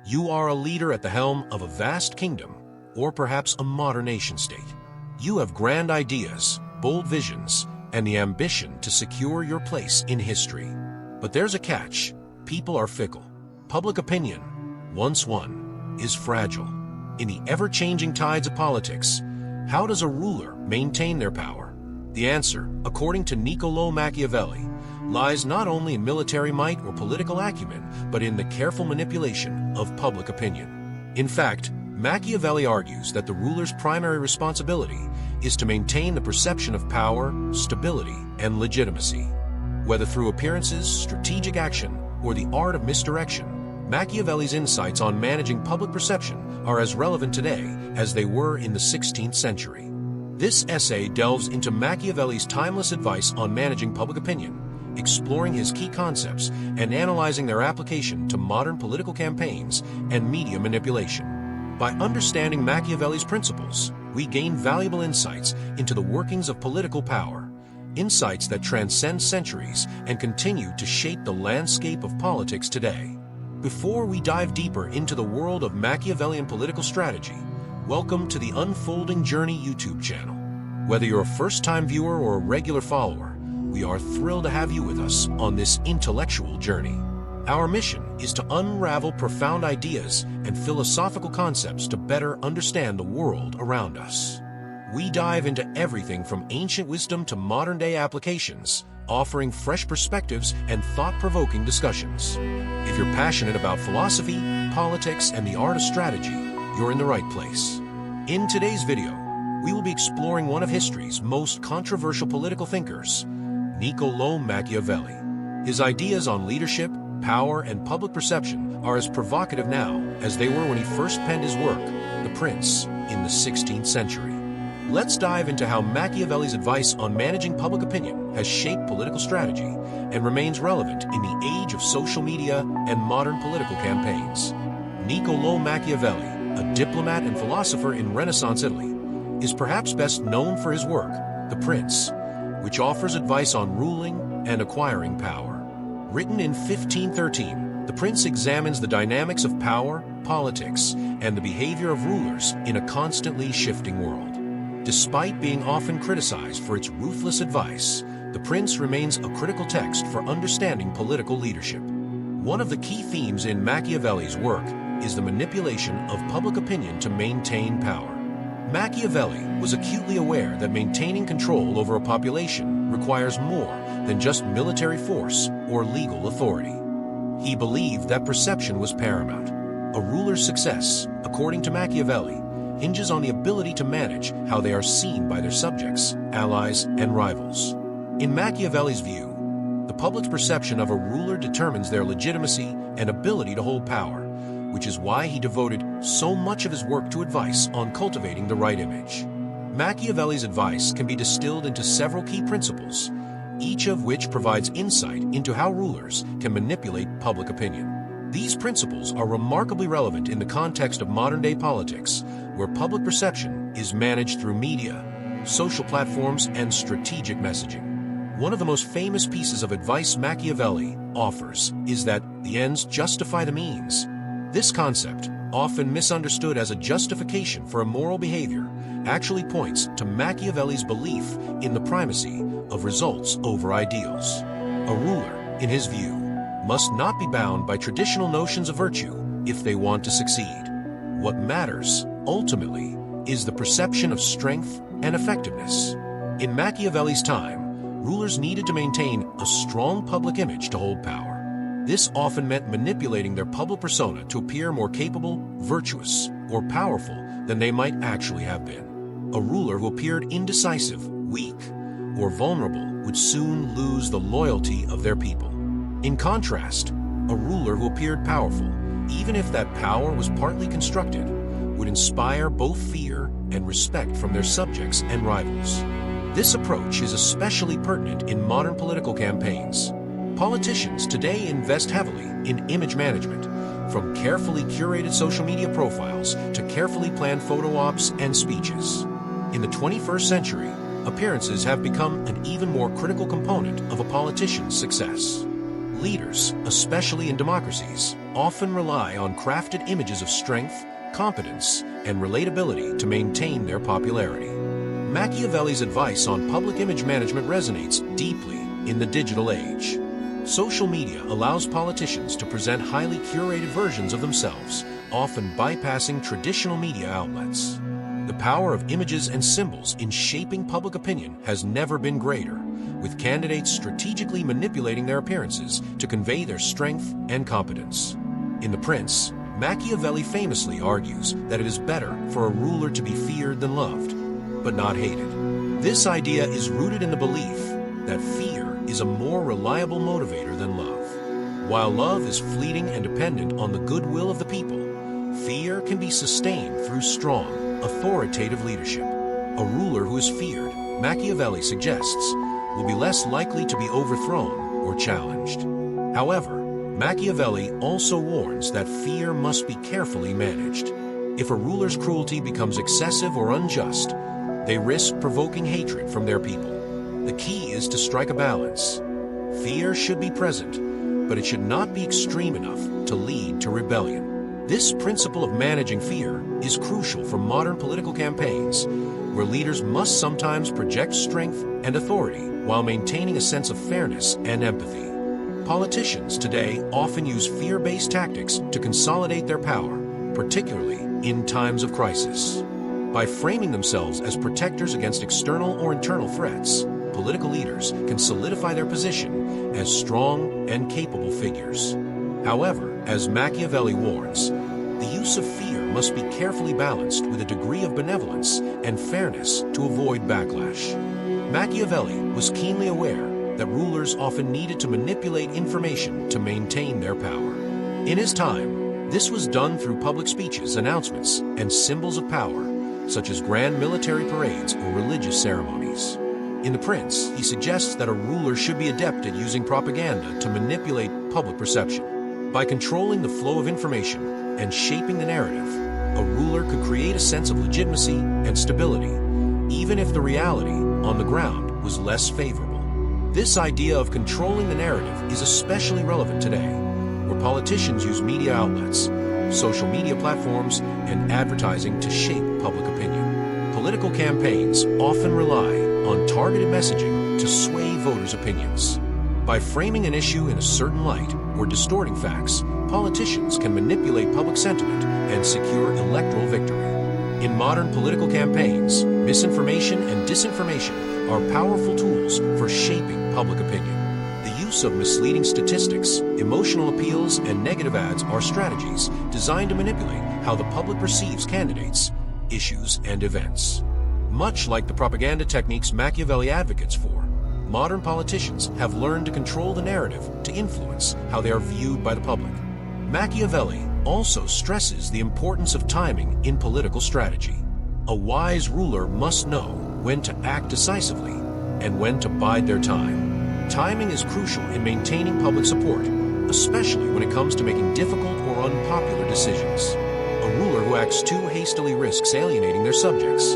You are a leader at the helm of a vast kingdom, or perhaps a modern nation-state. You have grand ideas, bold visions, and the ambition to secure your place in history. But there's a catch. People are fickle. Public opinion, once won, is fragile. In the ever-changing tides of politics, how does a ruler maintain their power? The answer, according to Niccolò Machiavelli, lies not only in military might or political acumen, but in the careful manipulation of public opinion. In fact, Machiavelli argues that the ruler's primary responsibility is to maintain the perception of power, stability, and legitimacy. Whether through appearances, strategic action, or the art of misdirection, Machiavelli's insights on managing public perception are as relevant today as they were in the 16th century. This essay delves into Machiavelli's timeless advice on managing public opinion, exploring his key concepts and analyzing their application to modern political campaigns and media manipulation. By understanding Machiavelli's principles, we gain valuable insights into the workings of political power, insights that transcend centuries and continue to shape the landscape of politics today. Before we dive deeper into the world of Machiavellian political strategy, welcome to the Unfolding Journey YouTube channel. Whether you're a first-time viewer or a regular follower, we are thrilled to have you with us on this intellectual journey. Our mission is to unravel profound ideas and philosophical concepts to better understand the world around us. We dive into everything from ancient wisdom to modern-day applications, offering fresh perspectives and thought-provoking discussions. If you're passionate about philosophy, politics, and the art of strategy, you're in the right place. In today's video, we will be exploring one of history's most controversial political thinkers, Niccolò Machiavelli. His ideas on leadership, power, and public perception are as provocative now as they were when he first penned his work, The Prince, in the 16th century. Let's dive into how Machiavelli's advice on managing public opinion has shaped political strategy and remains relevant in the age of social media and modern political campaigns. Niccolò Machiavelli, a diplomat and philosopher in Renaissance Italy, is perhaps best known for his work, The Prince, which offers advice on ruling and acquiring power. Written in 1513, The Prince examines the dynamics of power, politics, and the behavior of rulers in a constantly shifting world. Despite being often criticized for its ruthless advice, The Prince remains a critical text for understanding political leadership. One of the key themes in Machiavelli's work is the manipulation of public opinion to maintain power. Machiavelli was acutely aware that maintaining control over a population requires more than just military force or legal authority. He believed that perception was paramount. A ruler's success, according to Machiavelli, hinges on the ability to manage how they are seen by their subjects, allies, and rivals. In Machiavelli's view, the public's perception of a ruler determines their legitimacy and ability to hold power, which is why he devoted so much of his work to advice on cultivating the right image. Machiavelli's advice can be distilled into several key principles, each of which provides insight into how rulers can manipulate public opinion. These principles are remarkably relevant in the context of modern-day politics, where public perception is managed through media, social platforms, and strategic messaging. One of the most famous pieces of advice Machiavelli offers is that the ends justify the means. This concept, often misunderstood as a justification for immoral behavior, actually points to Machiavelli's belief in the primacy of results over ideals. A ruler, in his view, must not be bound by traditional notions of virtue if they want to succeed. What matters, ultimately, is the perception of strength and effectiveness. In Machiavelli's time, rulers needed to maintain a strong public image to hold power. This often meant manipulating their public persona to appear more capable, virtuous, or powerful than they might actually have been. A ruler who appeared indecisive, weak, or vulnerable would soon lose the loyalty of their people. In contrast, a ruler who appeared powerful, even if that power was partly constructed, would inspire both fear and respect from their subjects and rivals. This approach is especially pertinent in modern political campaigns. Politicians today invest heavily in image management, from carefully curated social media profiles to carefully planned photo ops and speeches. In the 21st century, appearances have become an even more critical component of a politician's success. Leaders, especially in democracies, often rely on crafted images of strength, competence, and relatability to maintain their popularity. Machiavelli's advice on public image management resonates deeply in the digital age. Social media allows politicians to present highly curated versions of themselves, often bypassing traditional media outlets. The power of images and symbols in shaping public opinion has never been greater, with candidates strategically manipulating their appearances to convey their strength and competence. In The Prince, Machiavelli famously argues that it is better for a ruler to be feared than loved, but not hated. This idea is rooted in the belief that fear is a more reliable motivator than love. While love is fleeting and dependent on the goodwill of the people, fear can be sustained through strong, authoritative leadership. A ruler who is feared, Machiavelli suggests, will be less likely to be overthrown or challenged. However, Machiavelli also warns that fear must be carefully managed. If a ruler's cruelty becomes excessive or unjust, they risk provoking hatred from their people. The key is to strike a balance. Fear should be present, but it should not be extreme enough to lead to rebellion. This principle of managing fear is crucial for modern political campaigns, where leaders must sometimes project strength and authority while maintaining a sense of fairness and empathy. Politicians today often use fear-based tactics to consolidate their power, particularly in times of crisis. By framing themselves as protectors against external or internal threats, political leaders can solidify their position as strong and capable figures. However, as Machiavelli warns, the use of fear must be carefully balanced with a degree of benevolence and fairness to avoid backlash. Machiavelli was keenly aware that rulers often needed to manipulate information to maintain their power. In his time, this was done through public speeches, announcements, and symbols of power, such as grand military parades or religious ceremonies. In The Prince, he suggests that a ruler should be adept at using propaganda to manipulate public perception. By controlling the flow of information and shaping the narrative, a ruler could create a sense of legitimacy and stability, even if the reality on the ground was less favorable. This idea of controlling the narrative is especially relevant today, where politicians use media outlets, social media platforms, and advertising to shape public opinion. Political campaigns often rely on targeted messaging to sway voters' opinions. By framing an issue in a certain light or distorting facts, politicians can manipulate public sentiment and secure electoral victory. In modern political campaigns, misinformation and disinformation are powerful tools for shaping public opinion. The use of misleading statistics, emotional appeals, and negative ads are strategies designed to manipulate how the public perceives candidates, issues, and events. Much like the propaganda techniques Machiavelli advocates for, modern politicians have learned to control the narrative to influence how they are viewed by the public. Machiavelli also stresses the importance of timing in political strategy. A wise ruler must know when to act decisively and when to bide their time. Timing is crucial in maintaining public support, especially when it comes to making difficult or unpopular decisions. A ruler who acts too hastily risks alienating their subjects,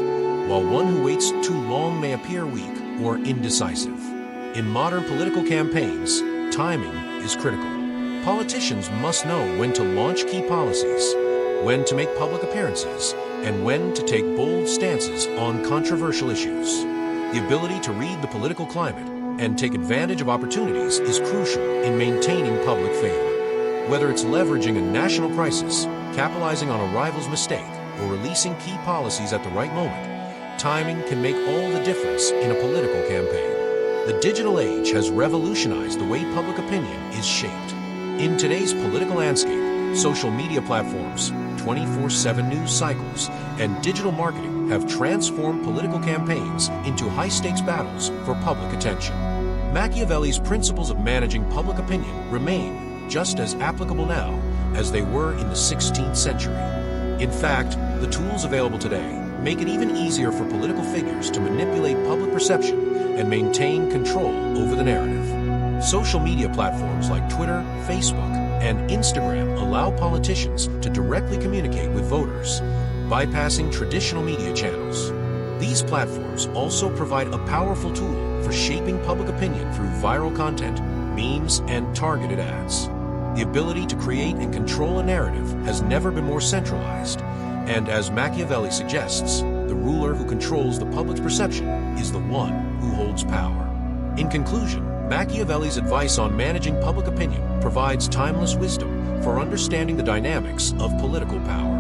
while one who waits too long may appear weak or indecisive. In modern political campaigns, timing is critical. Politicians must know when to launch key policies, when to make public appearances, and when to take bold stances on controversial issues. The ability to read the political climate and take advantage of opportunities is crucial in maintaining public favor. Whether it's leveraging a national crisis, capitalizing on a rival's mistake, or releasing key policies at the right moment, timing can make all the difference in a political campaign. The digital age has revolutionized the way public opinion is shaped. In today's political landscape, social media platforms, 24/7 news cycles, and digital marketing have transformed political campaigns into high-stakes battles for public attention. Machiavelli's principles of managing public opinion remain just as applicable now as they were in the 16th century. In fact, the tools available today make it even easier for political figures to manipulate public perception and maintain control over the narrative. Social media platforms like Twitter, Facebook, and Instagram allow politicians to directly communicate with voters, bypassing traditional media channels. These platforms also provide a powerful tool for shaping public opinion through viral content, memes, and targeted ads. The ability to create and control a narrative has never been more centralized, and as Machiavelli suggests, the ruler who controls the public's perception is the one who holds power. In conclusion, Machiavelli's advice on managing public opinion provides timeless wisdom for understanding the dynamics of political power.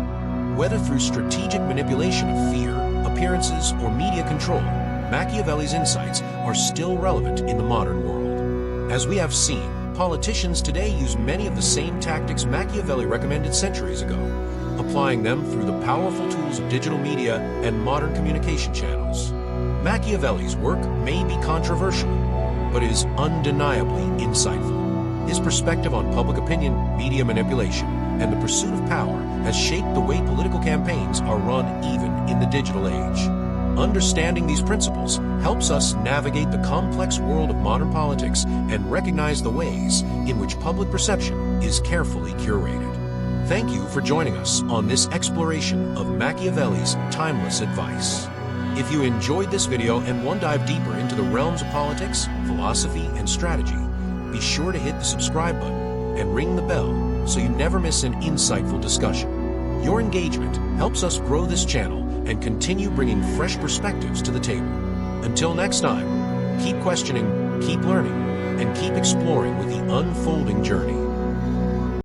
Whether through strategic manipulation of fear, appearances, or media control, Machiavelli's insights are still relevant in the modern world. As we have seen, politicians today use many of the same tactics Machiavelli recommended centuries ago, applying them through the powerful tools of digital media and modern communication channels. Machiavelli's work may be controversial, but is undeniably insightful. His perspective on public opinion, media manipulation, and the pursuit of power has shaped the way political campaigns are run even in the digital age. Understanding these principles helps us navigate the complex world of modern politics and recognize the ways in which public perception is carefully curated. Thank you for joining us on this exploration of Machiavelli's timeless advice. If you enjoyed this video and want to dive deeper into the realms of politics, philosophy, and strategy, be sure to hit the subscribe button and ring the bell so you never miss an insightful discussion. Your engagement helps us grow this channel and continue bringing fresh perspectives to the table. Until next time, keep questioning, keep learning, and keep exploring with the unfolding journey.